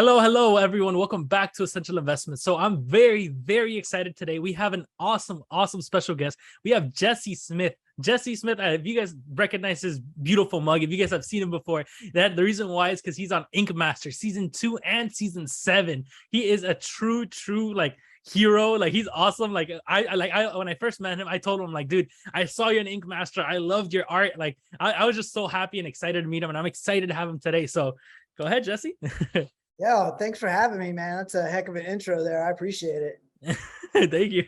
Hello, everyone. Welcome back to Essential Investments. So I'm very excited today. We have an awesome special guest. We have Jesse Smith. Jesse Smith, if you guys recognize his beautiful mug, if you guys have seen him before, that the reason why is because he's on Inkmaster season 2 and season 7. He is a true like hero. Like, he's awesome. Like I when I first met him, I told him, like, dude, I saw you in Inkmaster. I loved your art. Like, I was just so happy and excited to meet him, and I'm excited to have him today. So go ahead, Jesse. Yeah, thanks for having me, man. That's a heck of an intro there. I appreciate it. Thank you.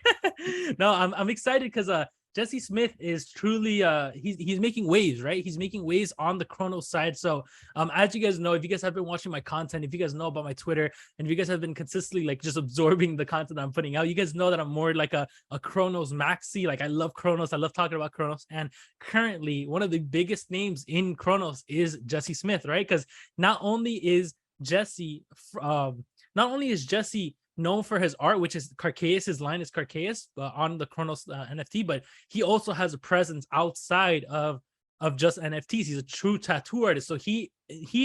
No, I'm excited because Jesse Smith is truly he's making waves, right? He's making waves on the Chronos side. So as you guys know, if you guys have been watching my content, if you guys know about my Twitter, and if you guys have been consistently like just absorbing the content I'm putting out, you guys know that I'm more like a Chronos maxi. Like, I love Chronos. I love talking about Chronos. And currently one of the biggest names in Chronos is Jesse Smith, right? Because not only is Jesse known for his art, which is Carkyous. His line is Carkyous on the Chronos NFT, but he also has a presence outside of just NFTs. He's a true tattoo artist. So he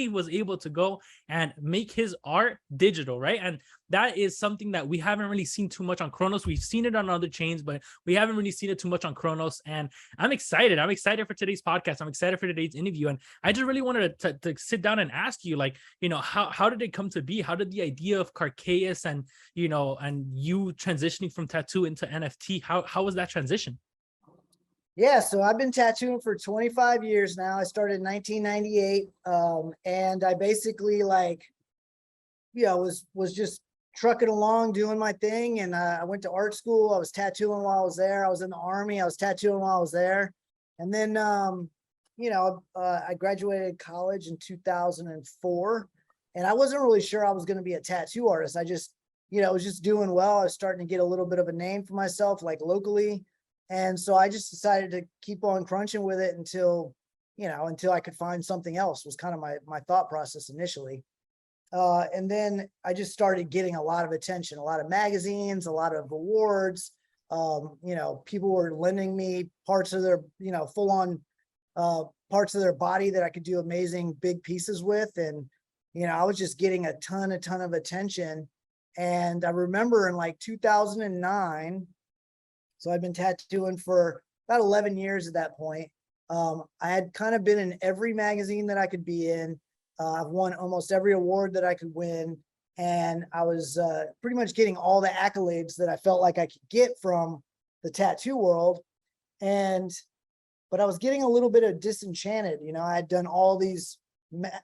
was able to go and make his art digital, right? And that is something that we haven't really seen too much on Chronos. We've seen it on other chains, but we haven't really seen it too much on Chronos. And I'm excited. I'm excited for today's podcast. I'm excited for today's interview. And I just really wanted to sit down and ask you, like, how did it come to be? How did the idea of Carkyous and you transitioning from tattoo into NFT, how was that transition? Yeah, so I've been tattooing for 25 years now. I started in 1998, and I basically, like, was just trucking along doing my thing. And I went to art school. I was tattooing while I was there. I was in the Army. I was tattooing while I was there. And then, I graduated college in 2004, and I wasn't really sure I was going to be a tattoo artist. I just, was just doing well. I was starting to get a little bit of a name for myself, like locally. And so I just decided to keep on crunching with it until I could find something else, was kind of my thought process initially. And then I just started getting a lot of attention, a lot of magazines, a lot of awards. People were lending me parts of their, full on parts of their body that I could do amazing big pieces with. And, I was just getting a ton of attention. And I remember in like 2009, so I'd been tattooing for about 11 years at that point. I had kind of been in every magazine that I could be in. I've won almost every award that I could win. And I was pretty much getting all the accolades that I felt like I could get from the tattoo world. But I was getting a little bit of disenchanted. I had done all these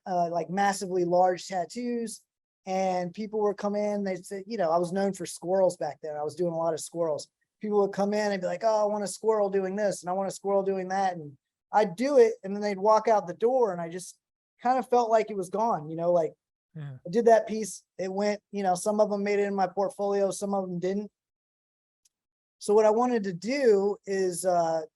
like massively large tattoos, and people were coming in. They said, I was known for squirrels back then. I was doing a lot of squirrels. People would come in and be like, oh, I want a squirrel doing this, and I want a squirrel doing that. And I'd do it, and then they'd walk out the door, and I just kind of felt like it was gone. Like, yeah. I did that piece. It went, some of them made it in my portfolio, some of them didn't. So what I wanted to do is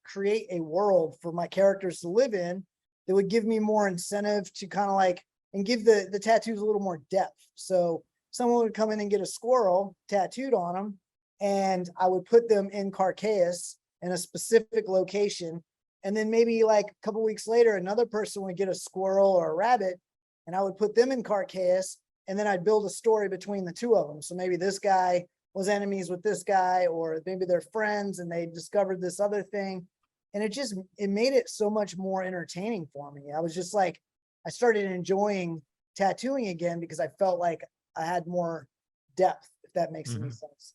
create a world for my characters to live in that would give me more incentive to kind of like, and give the tattoos a little more depth. So someone would come in and get a squirrel tattooed on them, and I would put them in Carkyous in a specific location. And then maybe like a couple weeks later, another person would get a squirrel or a rabbit, and I would put them in Carkyous, and then I'd build a story between the two of them. So maybe this guy was enemies with this guy, or maybe they're friends and they discovered this other thing. And it made it so much more entertaining for me. I was just like, I started enjoying tattooing again because I felt like I had more depth, if that makes any sense.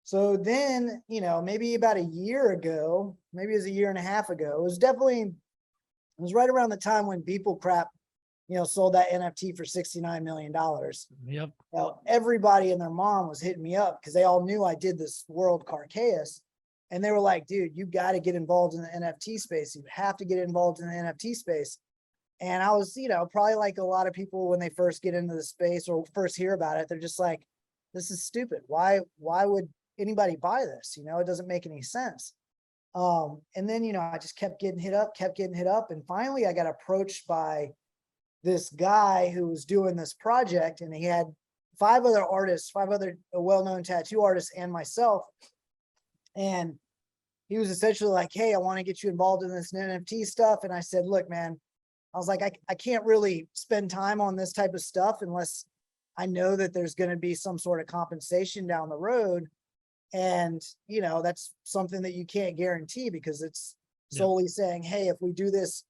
So then, maybe about a year ago, maybe it was a year and a half ago, it was right around the time when People Crap, sold that NFT for $69 million. Yep. Everybody and their mom was hitting me up because they all knew I did this world Carkyous. And they were like, dude, you got to get involved in the NFT space. You have to get involved in the NFT space. And I was, probably like a lot of people when they first get into the space or first hear about it, they're just like, this is stupid. Why would anybody buy this? It doesn't make any sense. And then, I just kept getting hit up. And finally I got approached by this guy who was doing this project, and he had five other well-known tattoo artists and myself. And he was essentially like, hey, I want to get you involved in this NFT stuff. And I said, look, man, I was like, I can't really spend time on this type of stuff unless I know that there's going to be some sort of compensation down the road. And, you know, that's something that you can't guarantee because it's solely saying, hey, if we do this,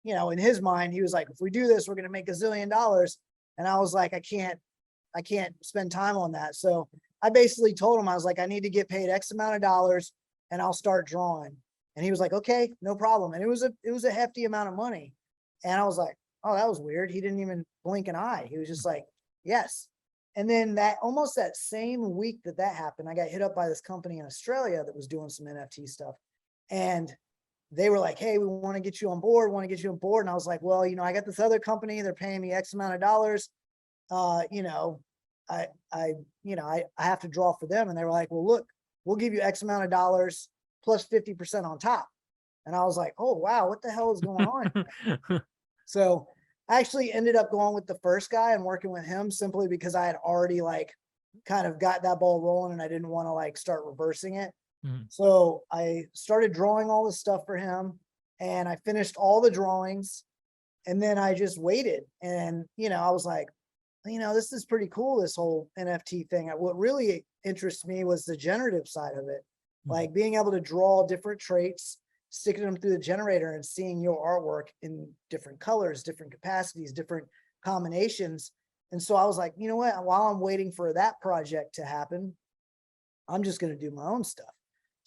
you know, in his mind, he was like, if we do this, we're going to make $1 zillion. And I was like, I can't spend time on that. So I basically told him, I was like, I need to get paid X amount of dollars and I'll start drawing. And he was like, okay, no problem. And it was a hefty amount of money. And I was like, oh, that was weird. He didn't even blink an eye. He was just like, yes. And then almost that same week that happened, I got hit up by this company in Australia that was doing some NFT stuff. And they were like, hey, we want to get you on board, And I was like, well, you know, I got this other company, they're paying me X amount of dollars. You know, I have to draw for them. And they were like, well, look, we'll give you X amount of dollars plus 50% on top. And I was like, oh, wow, what the hell is going on? So I actually ended up going with the first guy and working with him simply because I had already like kind of got that ball rolling and I didn't want to like start reversing it. So I started drawing all this stuff for him and I finished all the drawings and then I just waited. And, you know, I was like, you know, this is pretty cool, this whole NFT thing. What really interests me was the generative side of it, like being able to draw different traits, sticking them through the generator and seeing your artwork in different colors, different capacities, different combinations. And so I was like, you know what, while I'm waiting for that project to happen, I'm just going to do my own stuff.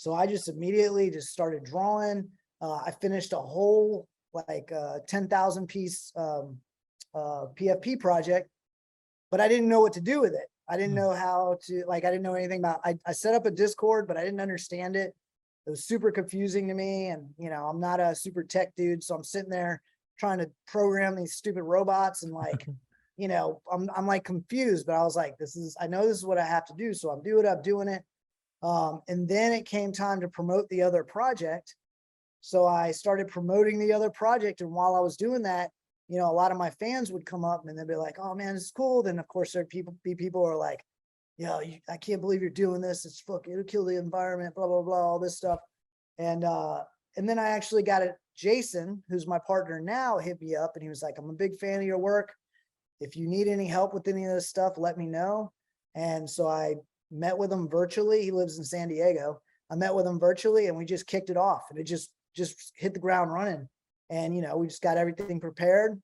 So I just immediately just started drawing. I finished a whole like 10,000 piece PFP project, but I didn't know what to do with it. I didn't know how to, like, I didn't know anything about, I set up a Discord, but I didn't understand it. It was super confusing to me. And, you know, I'm not a super tech dude. So I'm sitting there trying to program these stupid robots and like, you know, I'm like confused, but I was like, I know this is what I have to do. So I'm doing it. And then it came time to promote the other project. So I started promoting the other project. And while I was doing that, you know, a lot of my fans would come up and they'd be like, oh man, this is cool. Then of course there'd be people who are like, yo, I can't believe you're doing this. It's fucking, it'll kill the environment, blah, blah, blah, all this stuff. And then I actually got it. Jason, who's my partner now, hit me up and he was like, I'm a big fan of your work. If you need any help with any of this stuff, let me know. And so I met with him virtually. He lives in San Diego. I met with him virtually and we just kicked it off and it just hit the ground running. And, you know, we just got everything prepared.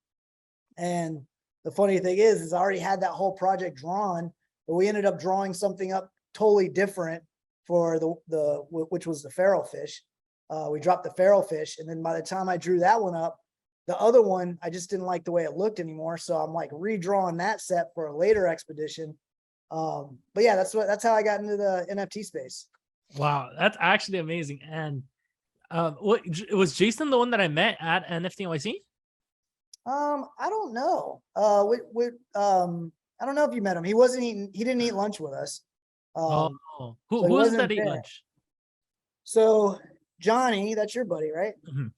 And the funny thing is I already had that whole project drawn, but we ended up drawing something up totally different for which was the feral fish. We dropped the feral fish. And then by the time I drew that one up, the other one, I just didn't like the way it looked anymore. So I'm like redrawing that set for a later expedition. But yeah, that's how I got into the NFT space. Wow, that's actually amazing. And what was Jason the one that I met at NFT NYC? I don't know. I don't know if you met him. He didn't eat lunch with us. Who so was that ate lunch? So Johnny, that's your buddy, right?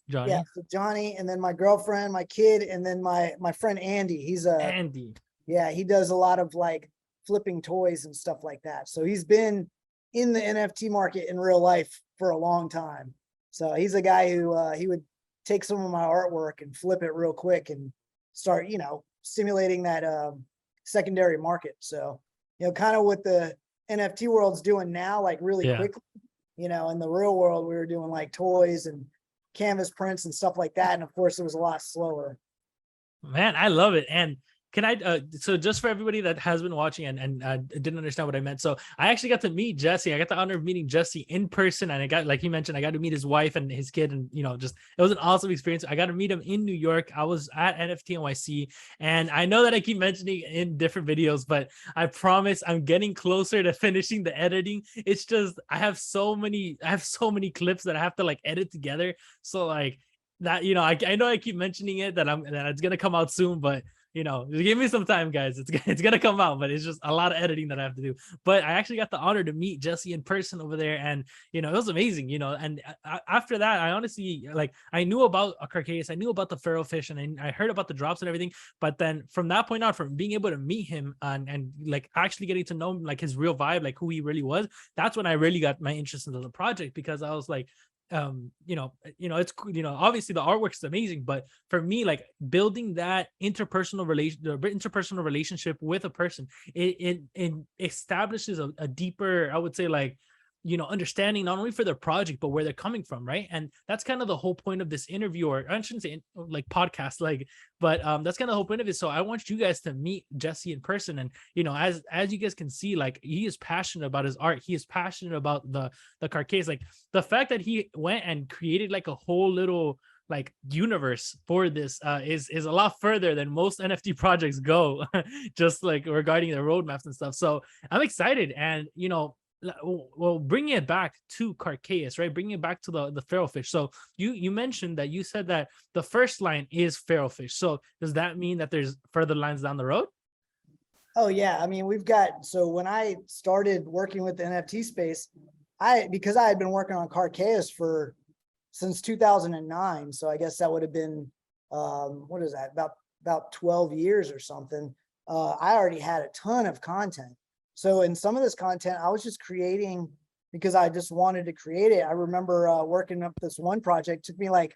Johnny. Yeah, so Johnny, and then my girlfriend, my kid, and then my friend Andy. Andy. Yeah, he does a lot of like flipping toys and stuff like that. So he's been in the NFT market in real life for a long time. So he's a guy who he would take some of my artwork and flip it real quick and start, you know, stimulating that secondary market. So, you know, kind of what the NFT world's doing now, like really quickly, you know, in the real world, we were doing like toys and canvas prints and stuff like that. And of course it was a lot slower. Man, I love it. And can I, so just for everybody that has been watching and didn't understand what I meant. So I actually got to meet Jesse. I got the honor of meeting Jesse in person. And I got, like he mentioned, I got to meet his wife and his kid. And, you know, just, it was an awesome experience. I got to meet him in New York. I was at NFT NYC. And I know that I keep mentioning in different videos, but I promise I'm getting closer to finishing the editing. It's just, I have so many clips that I have to like edit together. So like that, you know, I know I keep mentioning it that it's going to come out soon, but you know, give me some time, guys. It's gonna come out, but it's just a lot of editing that I have to do. But I actually got the honor to meet Jesse in person over there, and you know, it was amazing. You know, and after that, I honestly like I knew about Carkyous, I knew about the feral fish, and I heard about the drops and everything. But then from that point on, from being able to meet him and like actually getting to know him, like his real vibe, like who he really was, that's when I really got my interest into the project because I was like, it's obviously the artwork is amazing, but for me, like building that interpersonal relationship with a person, it establishes a deeper, I would say, like, understanding not only for their project but where they're coming from, right? And that's kind of the whole point of this interview, or I shouldn't say like podcast, like, but that's kind of the whole point of it. So I want you guys to meet Jesse in person, and as you guys can see, like, he is passionate about his art. He is passionate about the Carkyous. Like, the fact that he went and created like a whole little like universe for this is a lot further than most NFT projects go, just like regarding their roadmaps and stuff. So I'm excited, and well, bringing it back to Carkyous, right? Bringing it back to the feral fish. So you mentioned that you said that the first line is feral fish. So does that mean that there's further lines down the road? Oh yeah, I mean, so when I started working with the NFT space, because I had been working on Carkyous since 2009, so I guess that would have been what is that, about 12 years or something. I already had a ton of content. So in some of this content, I was just creating because I just wanted to create it. I remember working up this one project. It took me like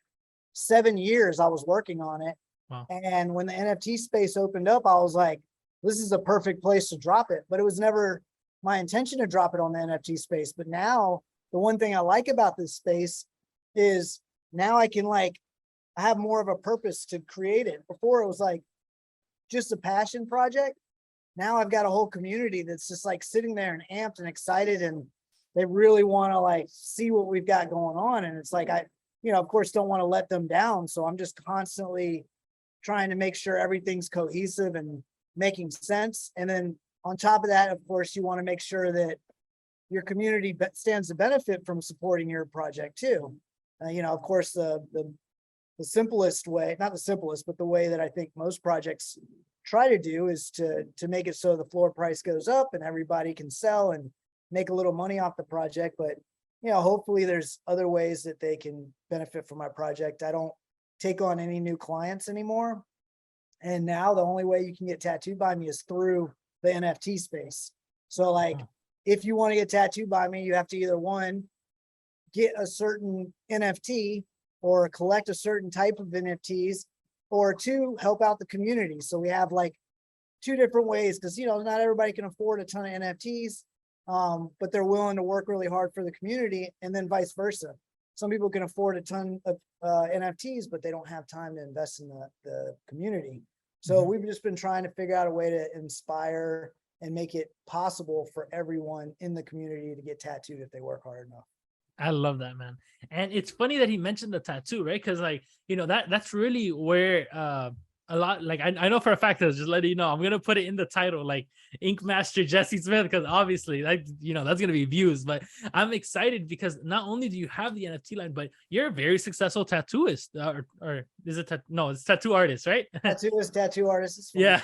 7 years I was working on it. Wow. And when the NFT space opened up, I was like, this is a perfect place to drop it. But it was never my intention to drop it on the NFT space. But now the one thing I like about this space is now I can I have more of a purpose to create it. Before it was like just a passion project. Now I've got a whole community that's just like sitting there and amped and excited, and they really want to like see what we've got going on. And it's like, I, of course, don't want to let them down. So I'm just constantly trying to make sure everything's cohesive and making sense. And then on top of that, of course, you want to make sure that your community stands to benefit from supporting your project too. Of course, the simplest way, not the simplest, but the way that I think most projects try to do is to make it so the floor price goes up and everybody can sell and make a little money off the project. But, hopefully there's other ways that they can benefit from my project. I don't take on any new clients anymore. And now the only way you can get tattooed by me is through the NFT space. So if you want to get tattooed by me, you have to either one, get a certain NFT or collect a certain type of NFTs, or two, help out the community. So we have like two different ways, because not everybody can afford a ton of NFTs, but they're willing to work really hard for the community, and then vice versa. Some people can afford a ton of NFTs, but they don't have time to invest in the community. So we've just been trying to figure out a way to inspire and make it possible for everyone in the community to get tattooed if they work hard enough. I love that, man. And it's funny that he mentioned the tattoo, right? Because that's really where a lot, like, I know for a fact, that just letting you know, I'm gonna put it in the title, like Inkmaster Jesse Smith, because obviously that's gonna be views. But I'm excited because not only do you have the NFT line, but you're a very successful tattooist, or is it it's tattoo artist, right? Tattoo artist. Yeah,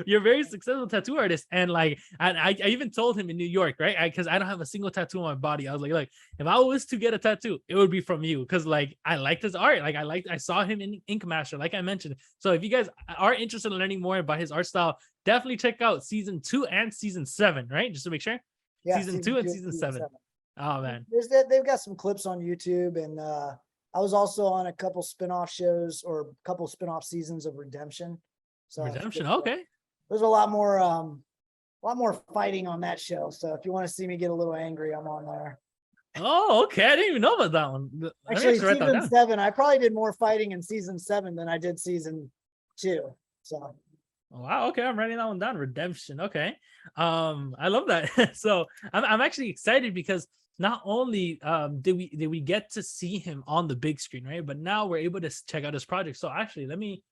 you're a very successful tattoo artist, and I even told him in New York, right? Because I don't have a single tattoo on my body. I was like, if I was to get a tattoo, it would be from you, because I liked his art. I saw him in Inkmaster, like I mentioned. So if you guys are interested in learning more about his art style, definitely check out season 2 and season 7, right? Just to make sure. Yeah, season 2 and season 7. Oh man, they've got some clips on YouTube, and I was also on a couple spin-off shows or a couple spin-off seasons of Redemption. So Redemption, okay. There's a lot more fighting on that show. So if you want to see me get a little angry, I'm on there. Oh, okay. I didn't even know about that one. Actually, season 7, I probably did more fighting in season 7 than I did season 2. So wow, okay, I'm writing that one down. Redemption. Okay. I love that. So I'm actually excited because not only did we get to see him on the big screen, right? But now we're able to check out his project. So actually, let me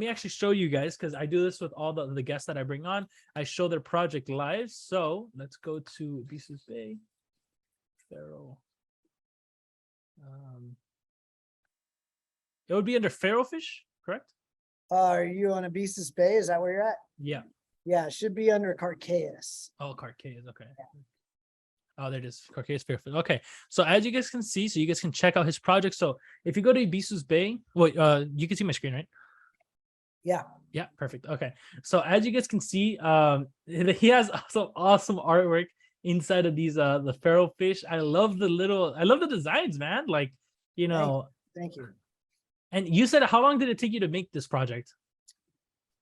actually show you guys, because I do this with all the guests that I bring on. I show their project live. So let's go to Bisous Bay. Feral. It would be under feral fish, correct? Are you on Abyssus Bay? Is that where you're at? Yeah. Yeah, it should be under Carkyous. Oh, Carkyous. Okay. Yeah. Oh, there it is. Carkyous Fairfield. Okay. So as you guys can see, so you guys can check out his project. So if you go to Abyssus Bay, wait, you can see my screen, right? Yeah. Yeah, perfect. Okay. So as you guys can see, he has some awesome artwork inside of these the feral fish. I love the designs, man. Like, you know, Thank you. and you said, how long did it take you to make this project?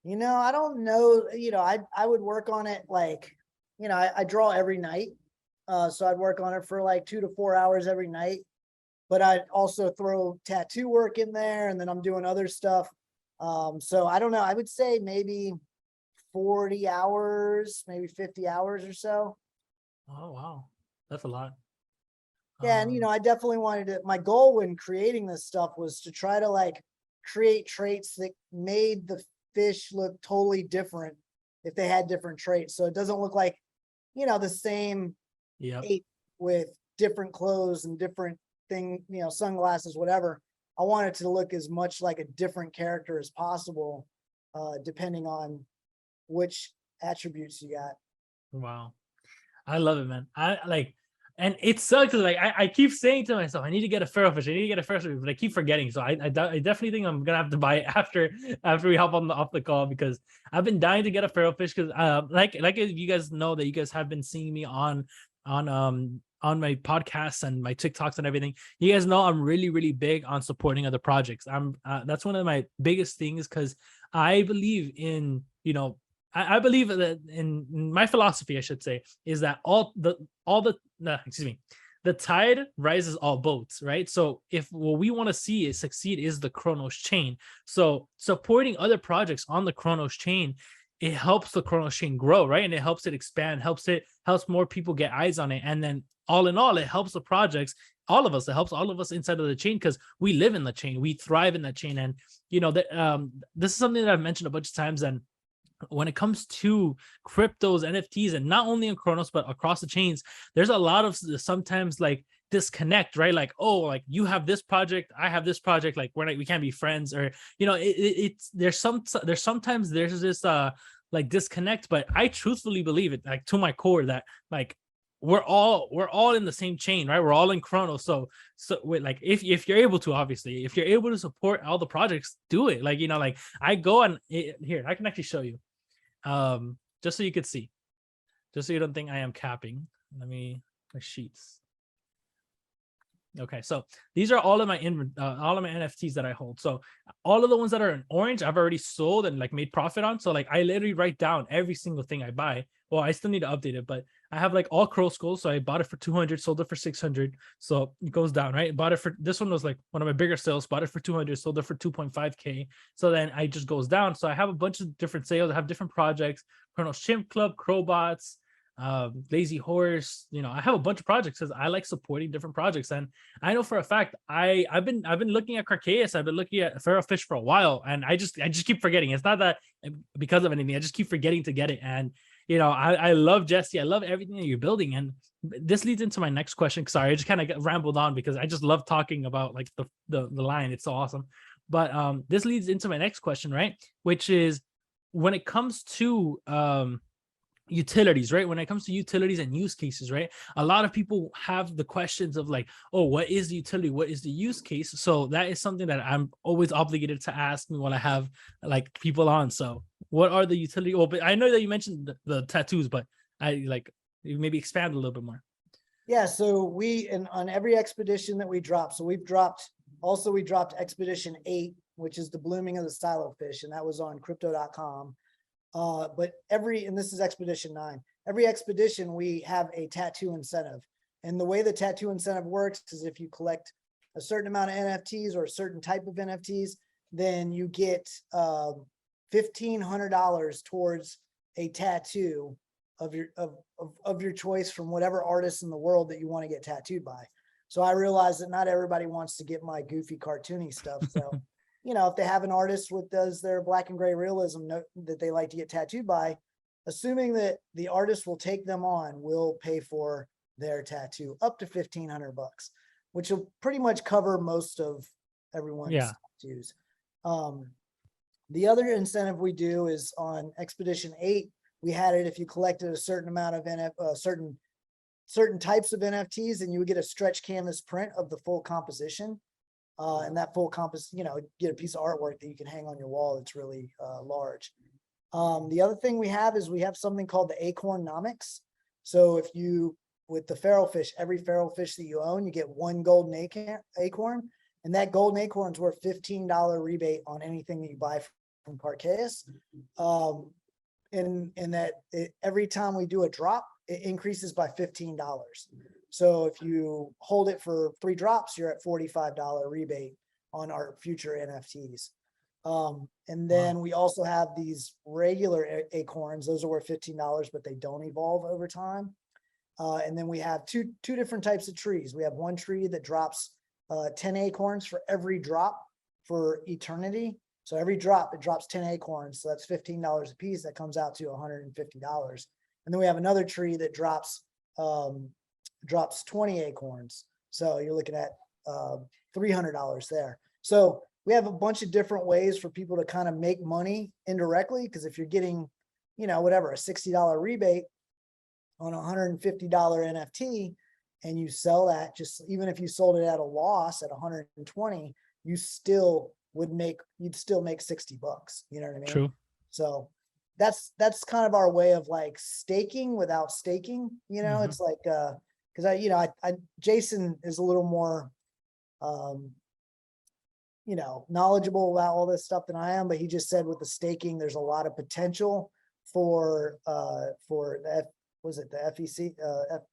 You know, I don't know, you know, I would work on it like, you know, I draw every night. So I'd work on it for like 2 to 4 hours every night, but I'd also throw tattoo work in there, and then I'm doing other stuff. So I don't know, I would say maybe 40 hours, maybe 50 hours or so. Oh, wow. That's a lot. Yeah, and you know, I definitely wanted to, my goal when creating this stuff was to try to like create traits that made the fish look totally different if they had different traits. So it doesn't look like, you know, the same Yep. ape with different clothes and different thing, you know, sunglasses, whatever. I want it to look as much like a different character as possible, depending on which attributes you got. Wow. I love it, man. I like, and it sucks 'cause, like I keep saying to myself, I need to get a feral fish. I need to get a feral fish, but I keep forgetting. So I definitely think I'm gonna have to buy it after we hop on off the call, because I've been dying to get a feral fish, because like you guys know that you guys have been seeing me on my podcasts and my TikToks and everything. You guys know I'm really big on supporting other projects. I'm that's one of my biggest things, because I believe in, you know, I believe that in my philosophy, I should say, is that the tide rises all boats, right? So if what we want to see is succeed is the Chronos chain. So supporting other projects on the Chronos chain, it helps the Chronos chain grow, right? And it helps it expand, helps more people get eyes on it. And then all in all, it helps the projects, all of us, it helps all of us inside of the chain, because we live in the chain, we thrive in that chain. And you know, that this is something that I've mentioned a bunch of times. And when it comes to cryptos, NFTs, and not only in Chronos but across the chains, there's a lot of sometimes like disconnect, right? Like, oh, like you have this project, I have this project, like we can't be friends, or you know, it's there's sometimes there's this like disconnect. But I truthfully believe it, like to my core, that like we're all in the same chain, right? We're all in Chronos. So like if you're able to, obviously, if you're able to support all the projects, do it. Like, you know, like I go and here, I can actually show you. Just so you could see, just so you don't think I am capping. Let me, my sheets. Okay, so these are all of my NFTs that I hold. So all of the ones that are in orange, I've already sold and like made profit on. So like I literally write down every single thing I buy. Well, I still need to update it, but I have like all crow skulls. So I bought it for 200, sold it for 600. So it goes down, right? Bought it for, this one was like one of my bigger sales, bought it for 200, sold it for 2.5K. So then I just goes down. So I have a bunch of different sales. I have different projects, Chronos Chimp Club, Crowbots, Lazy Horse. You know, I have a bunch of projects because I like supporting different projects. And I know for a fact, I've been looking at Carkyous, I've been looking at feral fish for a while, and I just keep forgetting. It's not that because of anything, I just keep forgetting to get it. And you know, I love Jesse, I love everything that you're building. And this leads into my next question. Sorry, I just kind of rambled on because I just love talking about like the line. It's so awesome. But this leads into my next question, right? Which is, when it comes to utilities, right? When it comes to utilities and use cases, right? A lot of people have the questions of like, oh, what is the utility? What is the use case? So that is something that I'm always obligated to ask me when I have like people on. So what are the utility? Oh, but I know that you mentioned the tattoos, but I like maybe expand a little bit more. Yeah, so on every expedition that we drop, so we dropped expedition 8, which is the blooming of the stylo fish, and that was on crypto.com. But and this is expedition 9, every expedition we have a tattoo incentive. And the way the tattoo incentive works is if you collect a certain amount of NFTs or a certain type of NFTs, then you get $1,500 towards a tattoo of your choice from whatever artist in the world that you want to get tattooed by. So I realize that not everybody wants to get my goofy cartoony stuff. So you know, if they have an artist with does their black and gray realism that they like to get tattooed by, assuming that the artist will take them on, will pay for their tattoo up to $1,500, which will pretty much cover most of everyone's tattoos. The other incentive we do is on expedition 8. We had it if you collected a certain amount of certain types of NFTs, and you would get a stretch canvas print of the full composition. And that full you know, get a piece of artwork that you can hang on your wall that's really large. The other thing we have is we have something called the Acornomics. So with the feral fish, every feral fish that you own, you get 1 golden acorn. And that golden acorn's worth $15 rebate on anything that you buy from Carkyous. And that every time we do a drop, it increases by $15. So if you hold it for 3 drops, you're at $45 rebate on our future NFTs. And then we also have these regular acorns. Those are worth $15, but they don't evolve over time. And then we have two different types of trees. We have one tree that drops 10 acorns for every drop for eternity. So every drop, it drops 10 acorns. So that's $15 a piece. That comes out to $150. And then we have another tree that drops 20 acorns. So you're looking at $300 there. So we have a bunch of different ways for people to kind of make money indirectly. Because if you're getting, you know, whatever, a $60 rebate on a $150 NFT, and you sell that, just even if you sold it at a loss at 120, you still you'd still make $60. You know what I mean? True. So that's kind of our way of like staking without staking. You know, it's like because Jason is a little more knowledgeable about all this stuff than I am, but he just said with the staking, there's a lot of potential for the FEC,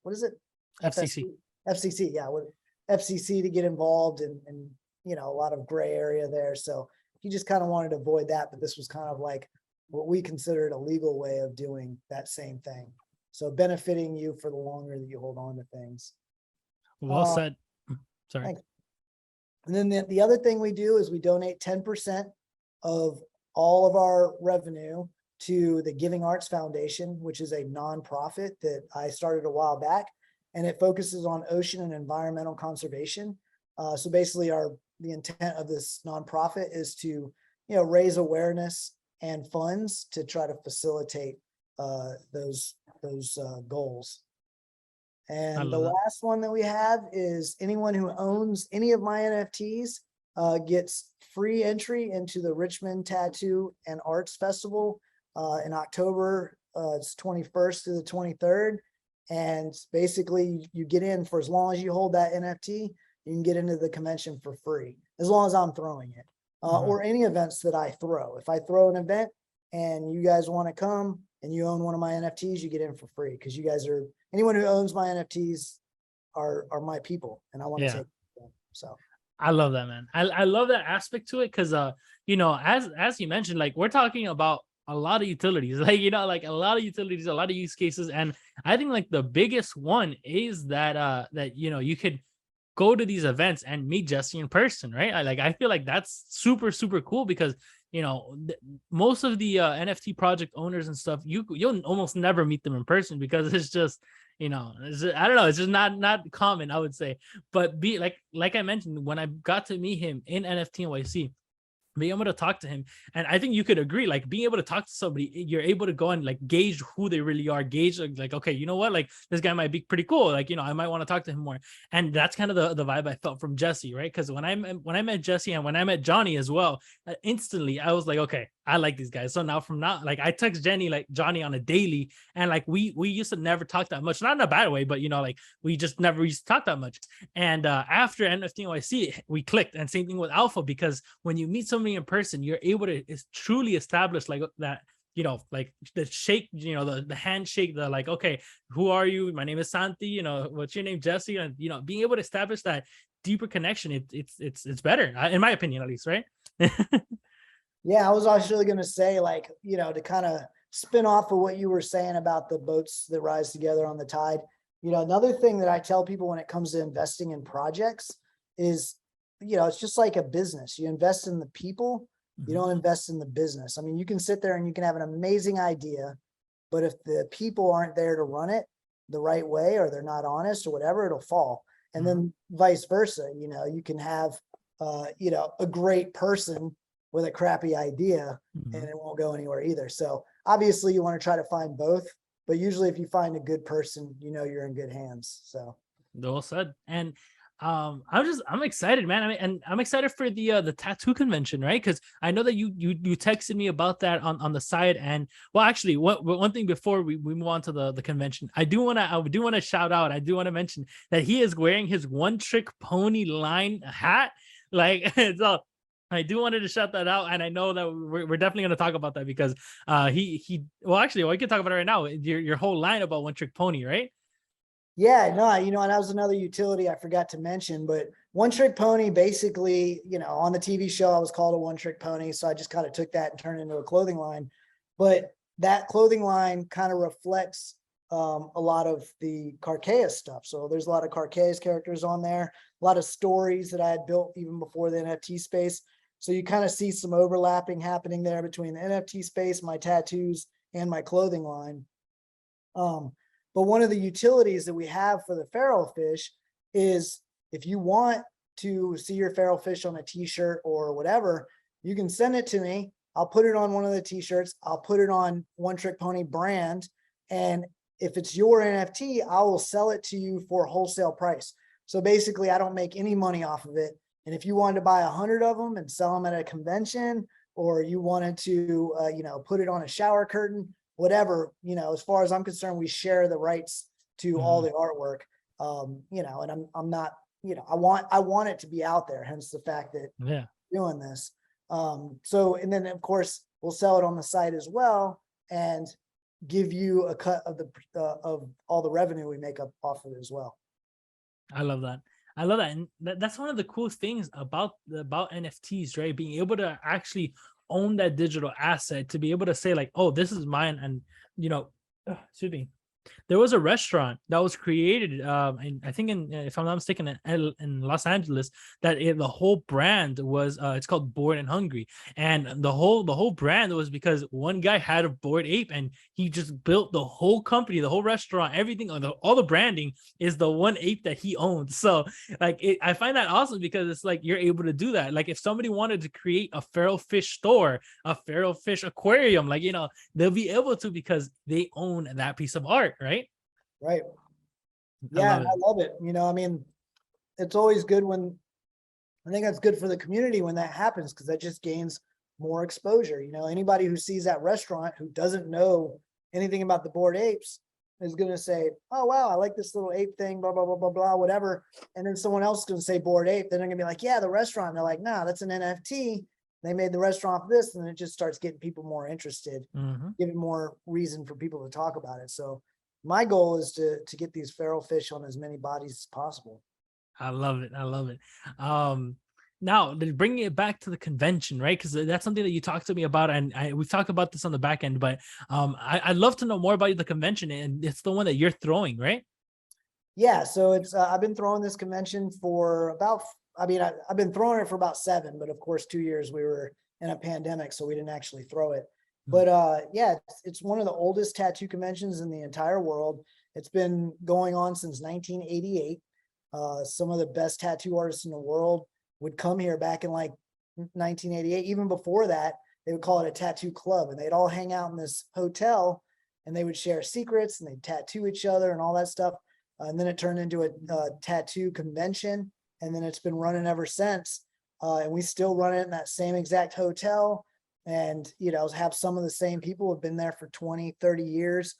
what is it? FCC. FCC, yeah, with FCC to get involved and a lot of gray area there. So he just kind of wanted to avoid that, but this was kind of like what we considered a legal way of doing that same thing. So benefiting you for the longer that you hold on to things. Well said. Sorry. Thanks. And then the other thing we do is we donate 10% of all of our revenue to the Giving Arts Foundation, which is a nonprofit that I started a while back, and it focuses on ocean and environmental conservation. So basically the intent of this nonprofit is to, raise awareness and funds to try to facilitate those goals. And the last one that we have is anyone who owns any of my NFTs gets free entry into the Richmond Tattoo and Arts Festival in October. It's 21st to the 23rd. And basically you get in for as long as you hold that NFT, you can get into the convention for free, as long as I'm throwing it, or any events that I throw. If I throw an event and you guys want to come and you own one of my NFTs, you get in for free, because you guys are, anyone who owns my NFTs are my people, and I want to take them. So I love that, man. I love that aspect to it, because as you mentioned, like, we're talking about a lot of utilities, like a lot of utilities, a lot of use cases. And I think like the biggest one is that you could go to these events and meet Jesse in person, right? I feel like that's super, super cool, because most of the NFT project owners and stuff, you'll almost never meet them in person, because it's just I don't know, it's just not common, I would say. But like I mentioned, when I got to meet him in NFT NYC, being able to talk to him, and I think you could agree, like, being able to talk to somebody, you're able to go and like gauge who they really are, gauge like, okay, you know what, like, this guy might be pretty cool, like, I might want to talk to him more. And that's kind of the vibe I felt from Jesse, right? Because when I met Jesse, and when I met Johnny as well, instantly I was like, okay, I like these guys. So now like, I text Johnny on a daily, and like we used to never talk that much, not in a bad way, but like, we just never used to talk that much. And after NFT NYC, we clicked. And same thing with Alpha, because when you meet somebody in person, you're able to truly establish like that, like the shake, the handshake, the like, okay, who are you? My name is Santi, what's your name, Jesse? And being able to establish that deeper connection, it's better, in my opinion, at least, right? Yeah, I was actually going to say, like, to kind of spin off of what you were saying about the boats that rise together on the tide. Another thing that I tell people when it comes to investing in projects is, it's just like a business. You invest in the people, you don't invest in the business. I mean, you can sit there and you can have an amazing idea, but if the people aren't there to run it the right way, or they're not honest or whatever, it'll fall. And then vice versa, you can have, a great person with a crappy idea, and it won't go anywhere either. So obviously you want to try to find both, but usually if you find a good person, you're in good hands. So well said. And I'm excited, man. I mean, and I'm excited for the tattoo convention, right? Because I know that you texted me about that on the side. And well, actually, one thing before we move on to the convention, I do want to shout out, I do want to mention that he is wearing his One Trick Pony line hat. Like, so I do wanted to shout that out, and I know that we're definitely going to talk about that because well, actually, we can talk about it right now. Your whole line about One Trick Pony, right? Yeah, no, you know, and that was another utility I forgot to mention, but One Trick Pony, basically, you know, on the TV show, I was called a One Trick Pony. So I just kind of took that and turned it into a clothing line. But that clothing line kind of reflects a lot of the Carkyous stuff. So there's a lot of Carkyous characters on there, a lot of stories that I had built even before the NFT space. So you kind of see some overlapping happening there between the NFT space, my tattoos, and my clothing line. But one of the utilities that we have for the feral fish is if you want to see your feral fish on a t-shirt or whatever, you can send it to me. I'll put it on one of the t-shirts. I'll put it on One Trick Pony brand. And if it's your NFT, I will sell it to you for wholesale price. So basically I don't make any money off of it. And if you wanted to buy 100 of them and sell them at a convention, or you wanted to, you know, put it on a shower curtain, whatever, you know, as far as I'm concerned, we share the rights to all the artwork. You know, and I'm not, you know, I want it to be out there, hence the fact that doing this. So, and then of course we'll sell it on the site as well and give you a cut of the of all the revenue we make up off of it as well. I love that. I love that. And that's one of the coolest things about NFTs, right? Being able to actually own that digital asset, to be able to say like, oh, this is mine. And, you know, excuse me, there was a restaurant that was created, and I think if I'm not mistaken, in Los Angeles, that the whole brand was, it's called Bored and Hungry, and the whole brand was because one guy had a bored ape, and he just built the whole company, the whole restaurant, everything, all the branding is the one ape that he owns. So like, I find that awesome because it's like you're able to do that. Like if somebody wanted to create a feral fish store, a feral fish aquarium, like, you know, they'll be able to because they own that piece of art, right? Right. Yeah, I love it. You know, I mean, it's always good when, I think that's good for the community when that happens, because that just gains more exposure. You know, anybody who sees that restaurant who doesn't know anything about the bored apes is going to say, oh, wow, I like this little ape thing, blah, blah, blah, blah, blah, whatever. And then someone else is going to say bored ape. Then they're going to be like, yeah, the restaurant. And they're like, nah, that's an NFT. They made the restaurant for this. And it just starts getting people more interested, giving more reason for people to talk about it. So my goal is to get these feral fish on as many bodies as possible. I love it. I love it. Now bringing it back to the convention, right? Because that's something that you talked to me about, and we've talked about this on the back end. But I'd love to know more about the convention, and it's the one that you're throwing, right? Yeah, so it's I've been throwing this convention for about, I mean, I've been throwing it for about 7, but of course 2 years we were in a pandemic, so we didn't actually throw it. But yeah, it's one of the oldest tattoo conventions in the entire world. It's been going on since 1988. Some of the best tattoo artists in the world would come here back in like 1988. Even before that, they would call it a tattoo club, and they'd all hang out in this hotel, and they would share secrets, and they'd tattoo each other and all that stuff. And then it turned into a tattoo convention, and then it's been running ever since. And we still run it in that same exact hotel. And, you know, have some of the same people who have been there for 20, 30 years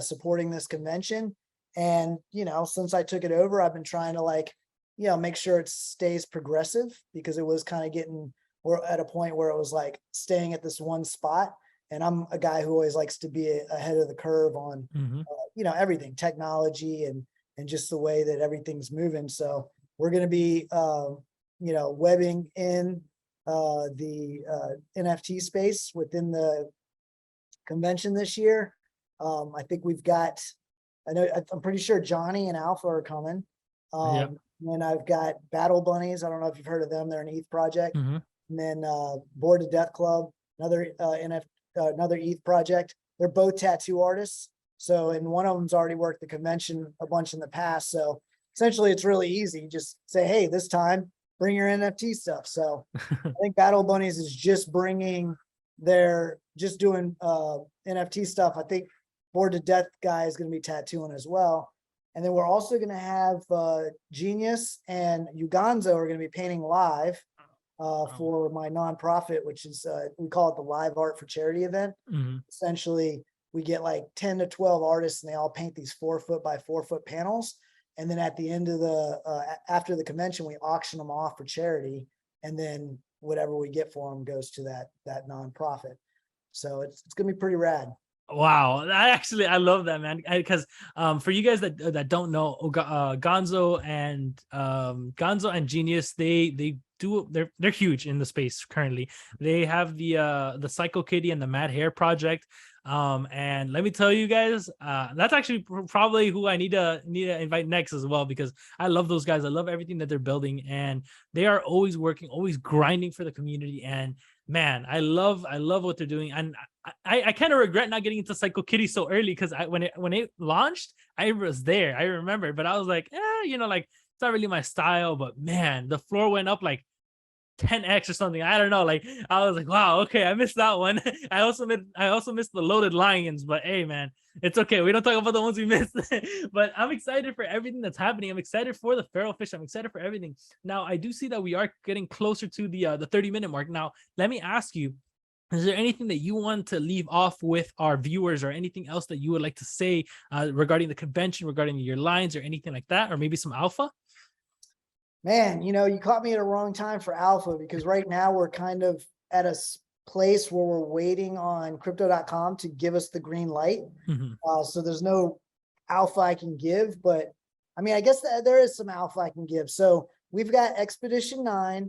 supporting this convention. And, you know, since I took it over, I've been trying to, like, you know, make sure it stays progressive, because it was kind of getting, we're at a point where it was like staying at this one spot. And I'm a guy who always likes to be ahead of the curve on, you know, everything, technology and just the way that everything's moving. So we're going to be, you know, webbing in the NFT space within the convention this year. I think we've got, I'm pretty sure Johnny and Alpha are coming. And I've got Battle Bunnies. I don't know if you've heard of them. They're an ETH project. And then Bored to Death Club, another another ETH project. They're both tattoo artists. So, and one of them's already worked the convention a bunch in the past. So essentially it's really easy. Just say, hey, this time bring your NFT stuff. So I think Battle Bunnies is just bringing just doing NFT stuff. I think Bored to Death guy is going to be tattooing as well. And then we're also going to have Genius and Uganzo are going to be painting live for my nonprofit, which is, we call it the Live Art for Charity event. Essentially, we get like 10 to 12 artists, and they all paint these 4-foot by 4-foot panels. And then at the end of the, after the convention, we auction them off for charity. and then whatever we get for them goes to that nonprofit. So it's gonna be pretty rad. Wow, I love that, man. Because for you guys that don't know, Gonzo and Genius, they're huge in the space currently. They have the Psycho Kitty and the Mad Hair project. And let me tell you guys, that's actually probably who I need to invite next as well, because I love those guys. I love everything that they're building, and they are always working, always grinding for the community. And man, I love what they're doing. And I kind of regret not getting into Psycho Kitty so early, because when it launched, I was there. I remember, but I was like, like it's not really my style. But man, the floor went up like 10x or something. I don't know. Like I was like, wow, okay, I missed that one. I also missed the Loaded Lions, but hey, man, it's okay. We don't talk about the ones we missed. But I'm excited for everything that's happening. I'm excited for the feral fish. I'm excited for everything. Now, I do see that we are getting closer to the 30-minute mark. Now, let me ask you, is there anything that you want to leave off with our viewers, or anything else that you would like to say regarding the convention, regarding your lines, or anything like that, or maybe some alpha? Man, you caught me at a wrong time for alpha, because right now we're kind of at a place where we're waiting on crypto.com to give us the green light. So there's no alpha I can give, but I mean, I guess there is some alpha I can give. So we've got Expedition 8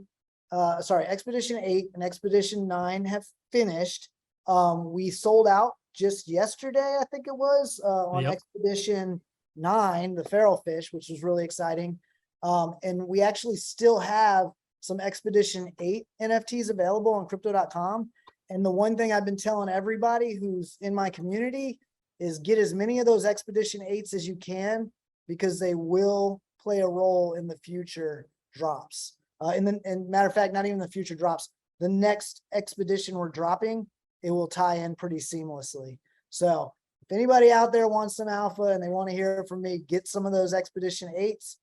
and Expedition 9 have finished. We sold out just yesterday, I think it was, on Expedition 9, the feral fish, which was really exciting. And we actually still have some Expedition 8 NFTs available on crypto.com. And the one thing I've been telling everybody who's in my community is get as many of those Expedition 8s as you can, because they will play a role in the future drops. And matter of fact, not even the future drops, the next expedition we're dropping, it will tie in pretty seamlessly. So if anybody out there wants some alpha and they want to hear from me, get some of those Expedition 8s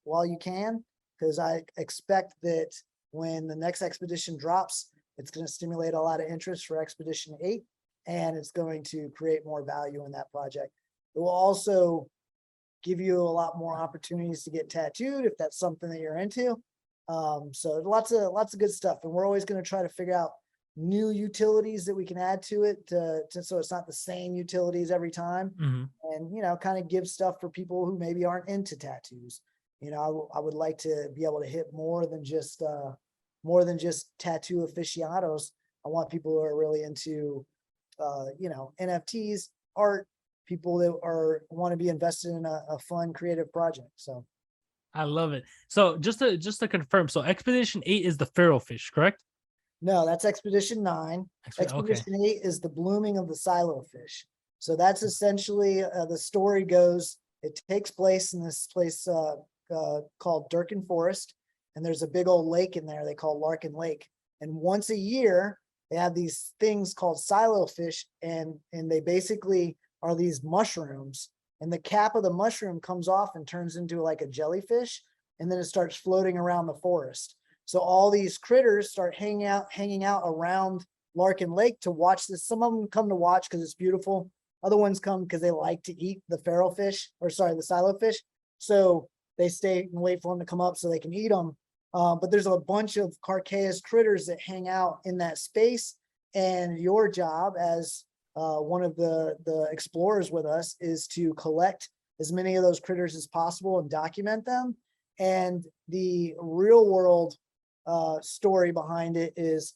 while you can, because I expect that when the next expedition drops, it's going to stimulate a lot of interest for Expedition 8, and it's going to create more value in that project. It will also give you a lot more opportunities to get tattooed if that's something that you're into. So lots of good stuff, and we're always going to try to figure out new utilities that we can add to it so it's not the same utilities every time. And kind of give stuff for people who maybe aren't into tattoos. I would like to be able to hit more than just tattoo aficionados. I want people who are really into NFTs, art, people that want to be invested in a fun creative project. So I love it. So just to confirm, so Expedition 8 is the feral fish, correct? No, that's Expedition 9. Expedition 8 is the blooming of the silo fish. So that's essentially the story goes. It takes place in this place called Durkin Forest, and there's a big old lake in there they call Larkin Lake. And once a year, they have these things called silo fish, and they basically are these mushrooms. And the cap of the mushroom comes off and turns into like a jellyfish, and then it starts floating around the forest. So all these critters start hanging out around Larkin Lake to watch this. Some of them come to watch because it's beautiful. Other ones come because they like to eat the feral fish, the silo fish. So they stay and wait for them to come up so they can eat them. But there's a bunch of Carkyous critters that hang out in that space. And your job as one of the explorers with us is to collect as many of those critters as possible and document them. And the real world story behind it is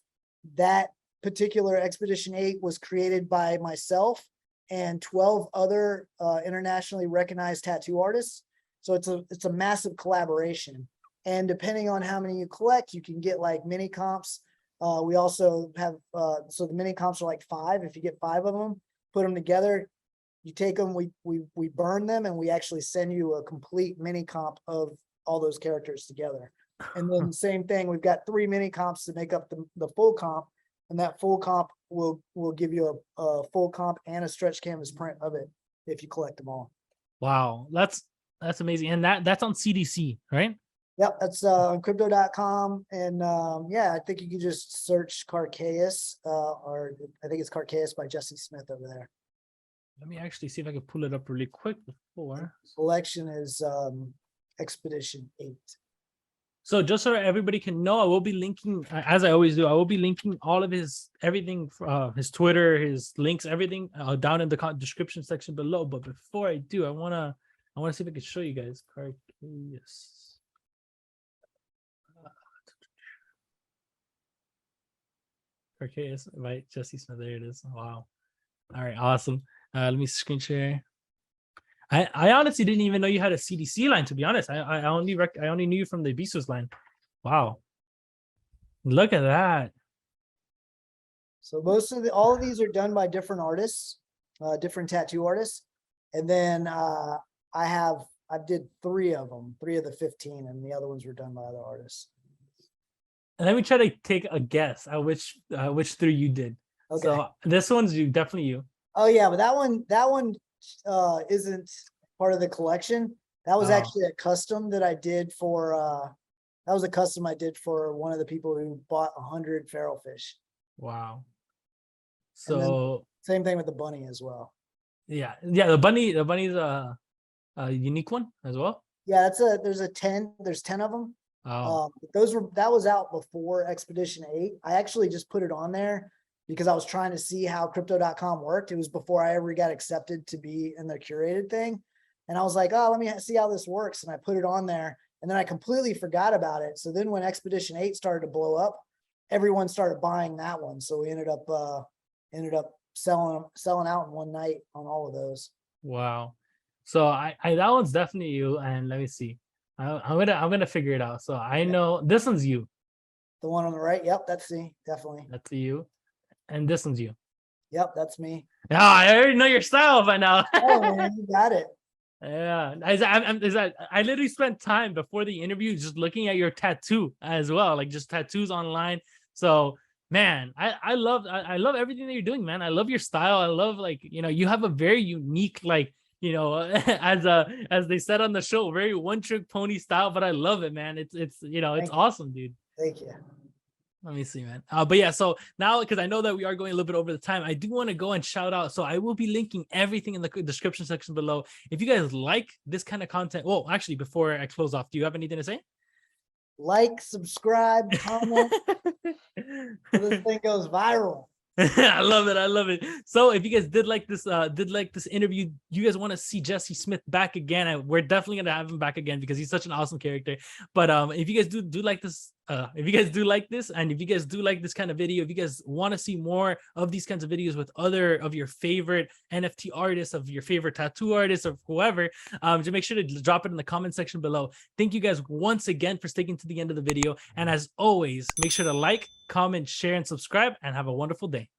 that particular Expedition 8 was created by myself and 12 other internationally recognized tattoo artists. So it's a massive collaboration. And depending on how many you collect, you can get like mini comps. We also have, so the mini comps are like 5. If you get 5 of them, put them together, you take them, we burn them, and we actually send you a complete mini comp of all those characters together. And then same thing, we've got 3 mini comps to make up the full comp, and that full comp will give you a full comp and a stretch canvas print of it if you collect them all. Wow, that's amazing. And that's on CDC, right? Yep, that's on crypto.com. And yeah, I think you can just search Carkyous, or I think it's Carkyous by Jesse Smith over there. Let me actually see if I can pull it up really quick before. The collection is Expedition 8. So just so everybody can know, I will be linking, as I always do, I will be linking all of his everything, his Twitter, his links, everything down in the description section below. But before I do, I wanna see if I can show you guys Carkyous. Carkyous, right? Jesse Smith, there it is. Wow. All right, awesome. Let me screen share. I honestly didn't even know you had a CDC line, to be honest. I only knew you from the Bisous line. Wow. Look at that. So all of these are done by different artists, different tattoo artists. And then I did 3 of them, 3 of the 15, and the other ones were done by other artists. And let me try to take a guess at which 3 you did. Okay. So this one's definitely you. Oh yeah, but that one isn't part of the collection. That was actually a custom that I did for that was a custom I did for one of the people who bought 100 feral fish. Wow. So same thing with the bunny as well. Yeah, the bunny's a unique one as well. Yeah, there's 10 of them. That was out before Expedition 8. I actually just put it on there because I was trying to see how crypto.com worked. It was before I ever got accepted to be in the curated thing. And I was like, oh, let me see how this works. And I put it on there, and then I completely forgot about it. So then when Expedition 8 started to blow up, everyone started buying that one. So we ended up selling out in one night on all of those. Wow. So I that one's definitely you. And let me see. I'm gonna figure it out. So I know this one's you. The one on the right. Yep, that's me. Definitely. That's you. And this one's you. Yep, that's me. Yeah, I already know your style by now. Oh man, you got it. Yeah, I literally spent time before the interview just looking at your tattoo as well, like just tattoos online. So man, I love everything that you're doing, man. I love your style. I love, like, you have a very unique, like, as they said on the show, very one-trick pony style, but I love it, man. It's awesome, dude. Thank you. Let me see, man. But yeah, so now, because I know that we are going a little bit over the time, I do want to go and shout out. So I will be linking everything in the description section below. If you guys like this kind of content, well, actually, before I close off, do you have anything to say? Like, subscribe, comment. So this thing goes viral. I love it. So if you guys did like this interview, you guys want to see Jesse Smith back again, we're definitely gonna have him back again because he's such an awesome character. But if you guys do like this, if you guys do like this, and if you guys do like this kind of video, if you guys want to see more of these kinds of videos with other of your favorite NFT artists, of your favorite tattoo artists, or whoever, to make sure to drop it in the comment section below. Thank you guys once again for sticking to the end of the video, and as always, make sure to like, comment, share, and subscribe, and have a wonderful day.